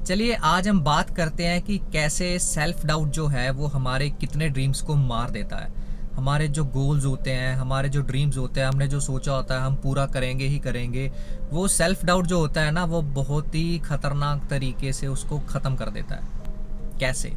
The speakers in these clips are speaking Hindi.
चलिए आज हम बात करते हैं कि कैसे सेल्फ डाउट जो है वो हमारे कितने ड्रीम्स को मार देता है। हमारे जो गोल्स होते हैं, हमारे जो ड्रीम्स होते हैं, हमने जो सोचा होता है हम पूरा करेंगे ही करेंगे, वो सेल्फ डाउट जो होता है ना, वो बहुत ही खतरनाक तरीके से उसको ख़त्म कर देता है। कैसे?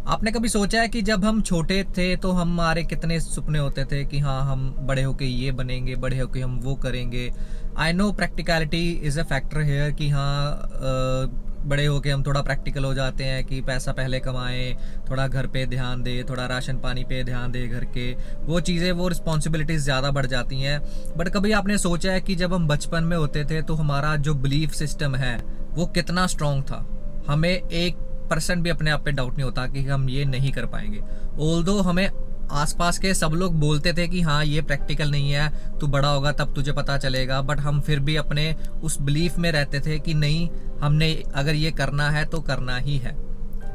आपने कभी सोचा है कि जब हम छोटे थे तो हमारे कितने सपने होते थे कि हाँ हम बड़े होके ये बनेंगे, बड़े होके हम वो करेंगे। I know practicality is a factor here कि हाँ बड़े होके हम थोड़ा प्रैक्टिकल हो जाते हैं कि पैसा पहले कमाएं, थोड़ा घर पे ध्यान दे, थोड़ा राशन पानी पे ध्यान दे, घर के वो चीज़ें, वो रिस्पॉन्सिबिलिटीज़ ज़्यादा बढ़ जाती हैं। बट कभी आपने सोचा है कि जब हम बचपन में होते थे तो हमारा जो बिलीफ सिस्टम है वो कितना स्ट्रॉन्ग था? हमें 1% भी अपने आप पे डाउट नहीं होता कि हम ये नहीं कर पाएंगे। ऑल्दो हमें आसपास के सब लोग बोलते थे कि हाँ ये प्रैक्टिकल नहीं है, तू बड़ा होगा तब तुझे पता चलेगा, बट हम फिर भी अपने उस बिलीफ में रहते थे कि नहीं, हमने अगर ये करना है तो करना ही है।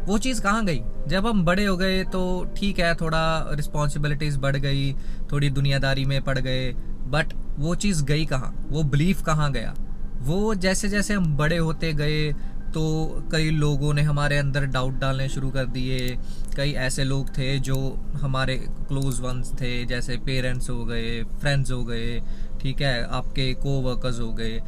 वो चीज़ कहाँ गई? जब हम बड़े हो गए तो ठीक है, थोड़ा रिस्पॉन्सिबिलिटीज़ बढ़ गई, थोड़ी दुनियादारी में पड़ गए, बट वो चीज़ गई कहाँ? वो बिलीफ कहाँ गया? वो जैसे जैसे हम बड़े होते गए तो कई लोगों ने हमारे अंदर डाउट डालने शुरू कर दिए। कई ऐसे लोग थे जो हमारे क्लोज वंस थे, जैसे पेरेंट्स हो गए, फ्रेंड्स हो गए, ठीक है, आपके कोवर्कर्स हो गए।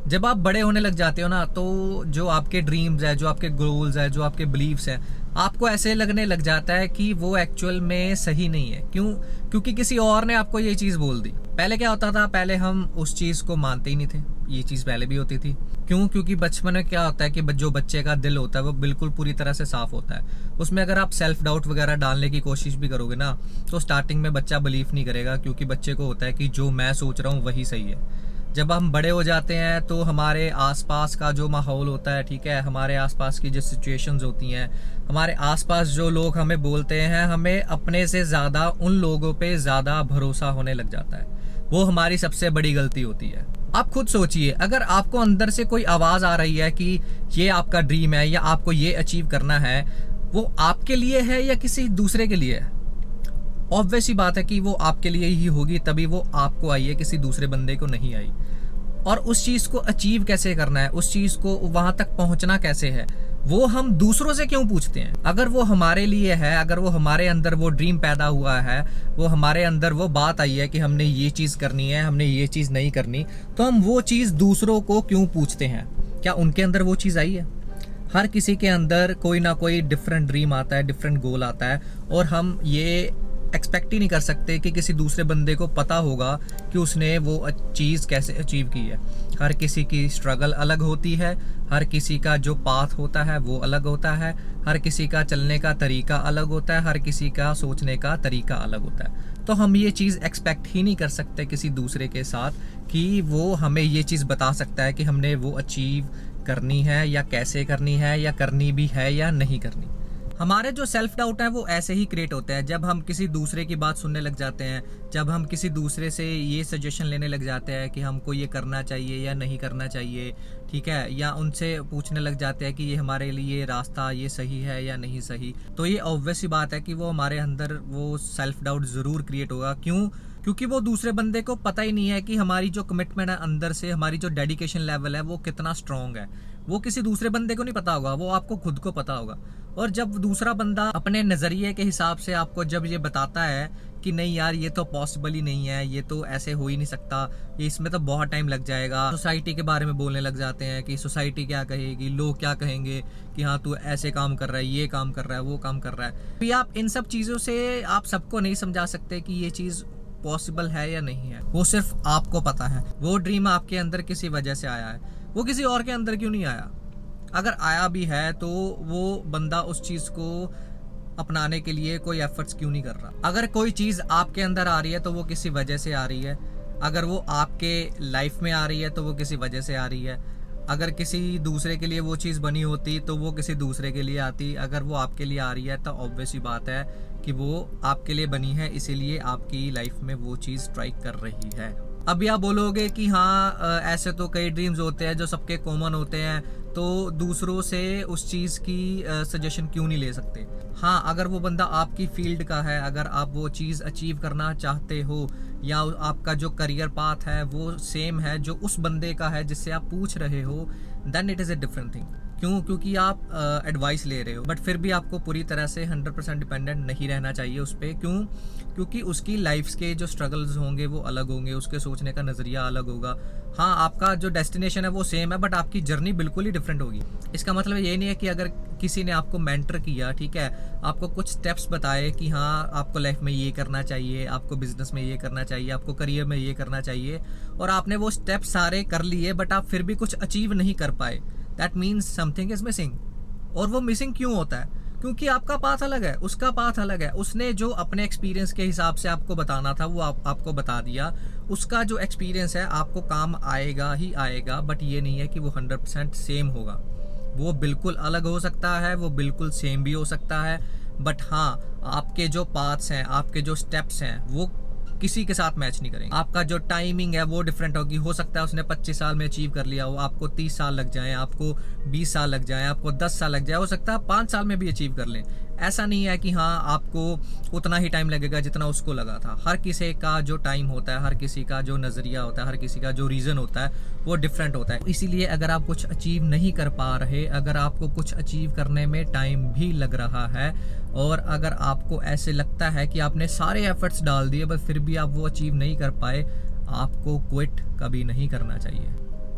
जब आप बड़े होने लग जाते हो ना, तो जो आपके ड्रीम्स है, जो आपके गोल्स है, जो आपके बिलीव्स हैं, आपको ऐसे लगने लग जाता है कि वो एक्चुअल में सही नहीं है। क्यों? क्योंकि किसी और ने आपको ये चीज़ बोल दी। पहले क्या होता था, पहले हम उस चीज़ को मानते ही नहीं थे। ये चीज़ पहले भी होती थी। क्यों? क्योंकि बचपन में क्या होता है कि जो बच्चे का दिल होता है वो बिल्कुल पूरी तरह से साफ होता है। उसमें अगर आप सेल्फ डाउट वगैरह डालने की कोशिश भी करोगे ना, तो स्टार्टिंग में बच्चा बिलीव नहीं करेगा, क्योंकि बच्चे को होता है कि जो मैं सोच रहा हूँ वही सही है। जब हम बड़े हो जाते हैं तो हमारे आसपास का जो माहौल होता है, ठीक है, हमारे आसपास की जो सिचुएशंस होती हैं, हमारे आसपास जो लोग हमें बोलते हैं, हमें अपने से ज़्यादा उन लोगों पे ज़्यादा भरोसा होने लग जाता है। वो हमारी सबसे बड़ी गलती होती है। आप खुद सोचिए, अगर आपको अंदर से कोई आवाज़ आ रही है कि ये आपका ड्रीम है या आपको ये अचीव करना है, वो आपके लिए है या किसी दूसरे के लिए है? ऑब्वियस ही बात है कि वो आपके लिए ही होगी, तभी वो आपको आई है, किसी दूसरे बंदे को नहीं आई। और उस चीज़ को अचीव कैसे करना है, उस चीज़ को वहां तक पहुंचना कैसे है, वो हम दूसरों से क्यों पूछते हैं? अगर वो हमारे लिए है, अगर वो हमारे अंदर वो ड्रीम पैदा हुआ है, वो हमारे अंदर वो बात आई है कि हमने ये चीज़ करनी है, हमने ये चीज़ नहीं करनी, तो हम वो चीज़ दूसरों को क्यों पूछते हैं? क्या उनके अंदर वो चीज़ आई है? हर किसी के अंदर कोई ना कोई डिफरेंट ड्रीम आता है, डिफरेंट गोल आता है, और हम ये एक्सपेक्ट ही नहीं कर सकते कि किसी दूसरे बंदे को पता होगा कि उसने वो चीज़ कैसे अचीव की है। हर किसी की स्ट्रगल अलग होती है, हर किसी का जो पाथ होता है वो अलग होता है, हर किसी का चलने का तरीका अलग होता है, हर किसी का सोचने का तरीका अलग होता है। तो हम ये चीज़ एक्सपेक्ट ही नहीं कर सकते किसी दूसरे के साथ कि वो हमें ये चीज़ बता सकता है कि हमने वो अचीव करनी है या कैसे करनी है, या करनी भी है या नहीं करनी। हमारे जो सेल्फ डाउट है वो ऐसे ही क्रिएट होते हैं जब हम किसी दूसरे की बात सुनने लग जाते हैं, जब हम किसी दूसरे से ये सजेशन लेने लग जाते हैं कि हमको ये करना चाहिए या नहीं करना चाहिए, ठीक है, या उनसे पूछने लग जाते हैं कि ये हमारे लिए रास्ता ये सही है या नहीं सही। तो ये ऑब्वियस ही बात है कि वो हमारे अंदर वो सेल्फ डाउट ज़रूर क्रिएट होगा। क्यों? क्योंकि वो दूसरे बंदे को पता ही नहीं है कि हमारी जो कमिटमेंट है अंदर से, हमारी जो डेडिकेशन लेवल है वो कितना स्ट्रांग है। वो किसी दूसरे बंदे को नहीं पता होगा, वो आपको खुद को पता होगा। और जब दूसरा बंदा अपने नज़रिए के हिसाब से आपको जब ये बताता है कि नहीं यार ये तो पॉसिबल ही नहीं है, ये तो ऐसे हो ही नहीं सकता, इसमें तो बहुत टाइम लग जाएगा, सोसाइटी के बारे में बोलने लग जाते हैं कि सोसाइटी क्या कहेगी, लोग क्या कहेंगे कि हाँ तू ऐसे काम कर रहा है, ये काम कर रहा है, वो काम कर रहा है। फिर आप इन सब चीज़ों से आप सबको नहीं समझा सकते कि ये चीज़ पॉसिबल है या नहीं है। वो सिर्फ आपको पता है। वो ड्रीम आपके अंदर किसी वजह से आया है, वो किसी और के अंदर क्यों नहीं आया? अगर आया भी है तो वो बंदा उस चीज़ को अपनाने के लिए कोई एफर्ट्स क्यों नहीं कर रहा? अगर कोई चीज़ आपके अंदर आ रही है तो वो किसी वजह से आ रही है। अगर वो आपके लाइफ में आ रही है तो वो किसी वजह से आ रही है। अगर किसी दूसरे के लिए वो चीज़ बनी होती तो वो किसी दूसरे के लिए आती। अगर वो आपके लिए आ रही है तो ऑब्वियस ही बात है कि वो आपके लिए बनी है, इसीलिए आपकी लाइफ में वो चीज़ स्ट्राइक कर रही है। अभी आप बोलोगे कि हाँ ऐसे तो कई ड्रीम्स होते हैं जो सबके कॉमन होते हैं, तो दूसरों से उस चीज़ की सजेशन क्यों नहीं ले सकते? हाँ, अगर वो बंदा आपकी फील्ड का है, अगर आप वो चीज़ अचीव करना चाहते हो, या आपका जो करियर पाथ है वो सेम है जो उस बंदे का है जिससे आप पूछ रहे हो, then it is a different thing. क्यों? क्योंकि आप एडवाइस ले रहे हो, बट फिर भी आपको पूरी तरह से 100% डिपेंडेंट नहीं रहना चाहिए उस पर। क्यों? क्योंकि उसकी लाइफ के जो स्ट्रगल्स होंगे वो अलग होंगे, उसके सोचने का नज़रिया अलग होगा। हाँ, आपका जो डेस्टिनेशन है वो सेम है, बट आपकी जर्नी बिल्कुल ही डिफरेंट होगी। इसका मतलब ये नहीं है कि अगर किसी ने आपको मेंटर किया, ठीक है, आपको कुछ स्टेप्स बताए कि हाँ आपको लाइफ में ये करना चाहिए, आपको बिजनेस में ये करना चाहिए, आपको करियर में ये करना चाहिए, और आपने वो स्टेप्स सारे कर लिए बट आप फिर भी कुछ अचीव नहीं कर पाए, that means something is missing. और वो मिसिंग क्यों होता है? क्योंकि आपका पाथ अलग है, उसका पाथ अलग है। उसने जो अपने एक्सपीरियंस के हिसाब से आपको बताना था वो आपको बता दिया। उसका जो एक्सपीरियंस है आपको काम आएगा ही आएगा, बट ये नहीं है कि वो 100% सेम होगा। वो बिल्कुल अलग हो सकता है, वो बिल्कुल सेम भी हो सकता है, बट हाँ, आपके जो पाथ्स हैं, आपके जो स्टेप्स हैं, वो किसी के साथ मैच नहीं करेंगे। आपका जो टाइमिंग है वो डिफरेंट होगी। हो सकता है उसने 25 साल में अचीव कर लिया हो, आपको 30 साल लग जाएं, आपको 20 साल लग जाएं, आपको 10 साल लग जाए, हो सकता है 5 साल में भी अचीव कर लें। ऐसा नहीं है कि हाँ आपको उतना ही टाइम लगेगा जितना उसको लगा था। हर किसी का जो टाइम होता है, हर किसी का जो नज़रिया होता है, हर किसी का जो रीज़न होता है वो डिफरेंट होता है। इसीलिए अगर आप कुछ अचीव नहीं कर पा रहे, अगर आपको कुछ अचीव करने में टाइम भी लग रहा है, और अगर आपको ऐसे लगता है कि आपने सारे एफर्ट्स डाल दिए बट फिर भी आप वो अचीव नहीं कर पाए, आपको क्विट कभी नहीं करना चाहिए।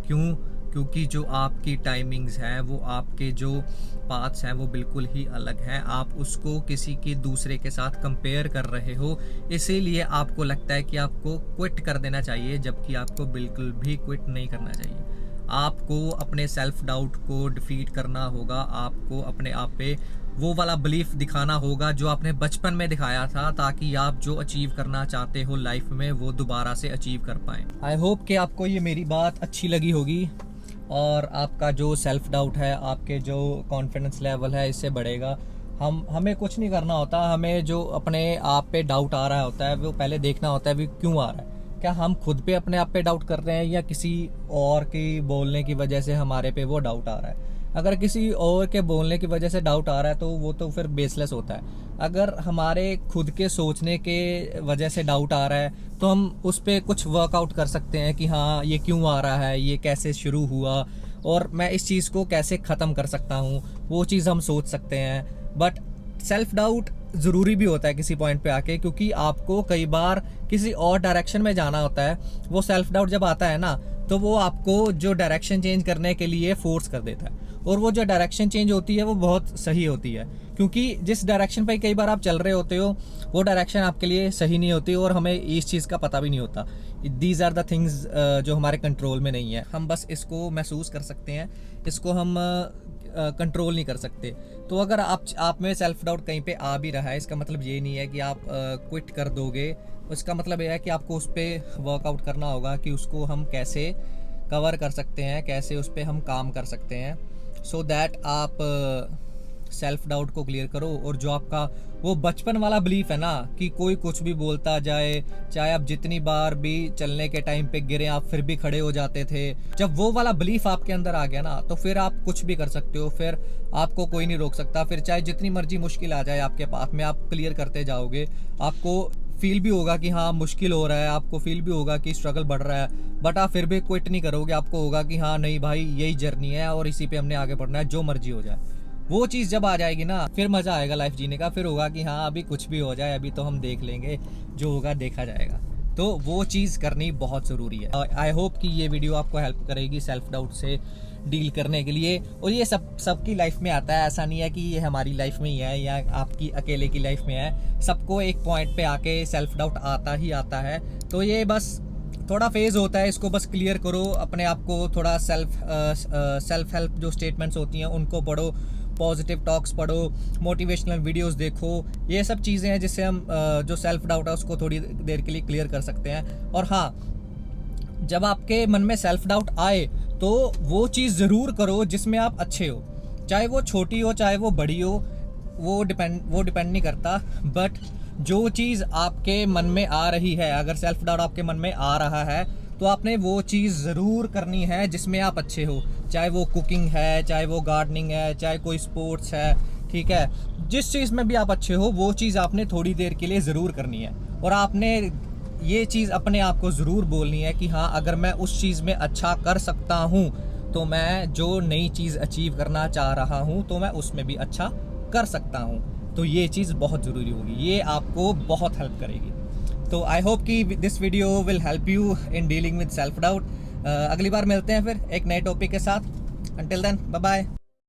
क्यों? क्योंकि जो आपकी टाइमिंग्स हैं, वो आपके जो पाथ्स हैं वो बिल्कुल ही अलग हैं। आप उसको किसी के दूसरे के साथ कंपेयर कर रहे हो, इसीलिए आपको लगता है कि आपको क्विट कर देना चाहिए, जबकि आपको बिल्कुल भी क्विट नहीं करना चाहिए। आपको अपने सेल्फ डाउट को डिफीट करना होगा। आपको अपने आप पे वो वाला बिलीफ दिखाना होगा जो आपने बचपन में दिखाया था, ताकि आप जो अचीव करना चाहते हो लाइफ में वो दोबारा से अचीव कर पाएँ। आई होप कि आपको ये मेरी बात अच्छी लगी होगी, और आपका जो सेल्फ डाउट है, आपके जो कॉन्फिडेंस लेवल है, इससे बढ़ेगा। हमें कुछ नहीं करना होता। हमें जो अपने आप पे डाउट आ रहा होता है वो पहले देखना होता है भी क्यों आ रहा है। क्या हम खुद पे अपने आप पे डाउट कर रहे हैं, या किसी और की बोलने की वजह से हमारे पे वो डाउट आ रहा है? अगर किसी और के बोलने की वजह से डाउट आ रहा है तो वो तो फिर बेसलेस होता है। अगर हमारे खुद के सोचने के वजह से डाउट आ रहा है तो हम उस पर कुछ वर्कआउट कर सकते हैं कि हाँ ये क्यों आ रहा है, ये कैसे शुरू हुआ, और मैं इस चीज़ को कैसे ख़त्म कर सकता हूँ, वो चीज़ हम सोच सकते हैं। बट सेल्फ डाउट ज़रूरी भी होता है किसी पॉइंट पे आके, क्योंकि आपको कई बार किसी और डायरेक्शन में जाना होता है। वो सेल्फ डाउट जब आता है ना, तो वो आपको जो डायरेक्शन चेंज करने के लिए फोर्स कर देता है, और वो जो डायरेक्शन चेंज होती है वो बहुत सही होती है, क्योंकि जिस डायरेक्शन पर कई बार आप चल रहे होते हो वो डायरेक्शन आपके लिए सही नहीं होती, और हमें इस चीज़ का पता भी नहीं होता। दीज आर द थिंग्स जो हमारे कंट्रोल में नहीं है। हम बस इसको महसूस कर सकते हैं, इसको हम कंट्रोल नहीं कर सकते। तो अगर आप में सेल्फ डाउट कहीं पे आ भी रहा है, इसका मतलब ये नहीं है कि आप क्विट कर दोगे। उसका मतलब यह है कि आपको उस पर वर्कआउट करना होगा कि उसको हम कैसे कवर कर सकते हैं, कैसे उस पर हम काम कर सकते हैं, सो दैट आप सेल्फ डाउट को क्लियर करो। और जो आपका वो बचपन वाला बिलीफ है ना कि कोई कुछ भी बोलता जाए, चाहे आप जितनी बार भी चलने के टाइम पे गिरे आप फिर भी खड़े हो जाते थे, जब वो वाला बिलीफ आपके अंदर आ गया ना, तो फिर आप कुछ भी कर सकते हो, फिर आपको कोई नहीं रोक सकता। फिर चाहे जितनी मर्जी मुश्किल आ जाए आपके पास में, आप क्लियर करते जाओगे। आपको फील भी होगा कि हाँ मुश्किल हो रहा है, आपको फील भी होगा कि स्ट्रगल बढ़ रहा है, बट आप फिर भी क्विट नहीं करोगे। आपको होगा कि हाँ नहीं भाई, यही जर्नी है और इसी पे हमने आगे बढ़ना है, जो मर्जी हो जाए। वो चीज़ जब आ जाएगी ना, फिर मज़ा आएगा लाइफ जीने का। फिर होगा कि हाँ अभी कुछ भी हो जाए, अभी तो हम देख लेंगे, जो होगा देखा जाएगा। तो वो चीज़ करनी बहुत ज़रूरी है। आई होप कि ये वीडियो आपको हेल्प करेगी सेल्फ डाउट से डील करने के लिए। और ये सबकी लाइफ में आता है, ऐसा नहीं है कि ये हमारी लाइफ में ही है या आपकी अकेले की लाइफ में है। सबको एक पॉइंट पे आके सेल्फ डाउट आता ही आता है। तो ये बस थोड़ा फेज़ होता है, इसको बस क्लियर करो। अपने आप को थोड़ा सेल्फ हेल्प जो स्टेटमेंट्स होती हैं उनको पढ़ो, पॉजिटिव टॉक्स पढ़ो, मोटिवेशनल वीडियोस देखो। ये सब चीज़ें हैं जिससे हम जो सेल्फ डाउट है उसको थोड़ी देर के लिए क्लियर कर सकते हैं। और हाँ, जब आपके मन में सेल्फ डाउट आए तो वो चीज़ ज़रूर करो जिसमें आप अच्छे हो, चाहे वो छोटी हो चाहे वो बड़ी हो, वो डिपेंड नहीं करता। बट जो चीज़ आपके मन में आ रही है, अगर सेल्फ डाउट आपके मन में आ रहा है तो आपने वो चीज़ ज़रूर करनी है जिसमें आप अच्छे हो, चाहे वो कुकिंग है, चाहे वो गार्डनिंग है, चाहे कोई स्पोर्ट्स है, ठीक है। जिस चीज़ में भी आप अच्छे हो वो चीज़ आपने थोड़ी देर के लिए ज़रूर करनी है। और आपने ये चीज़ अपने आप को ज़रूर बोलनी है कि हाँ अगर मैं उस चीज़ में अच्छा कर सकता हूँ तो मैं जो नई चीज़ अचीव करना चाह रहा हूँ तो मैं उसमें भी अच्छा कर सकता हूँ। तो ये चीज़ बहुत ज़रूरी होगी, ये आपको बहुत हेल्प करेगी। तो आई होप कि this video will help you in dealing with self doubt. अगली बार मिलते हैं फिर एक नए टॉपिक के साथ। Until then, bye bye.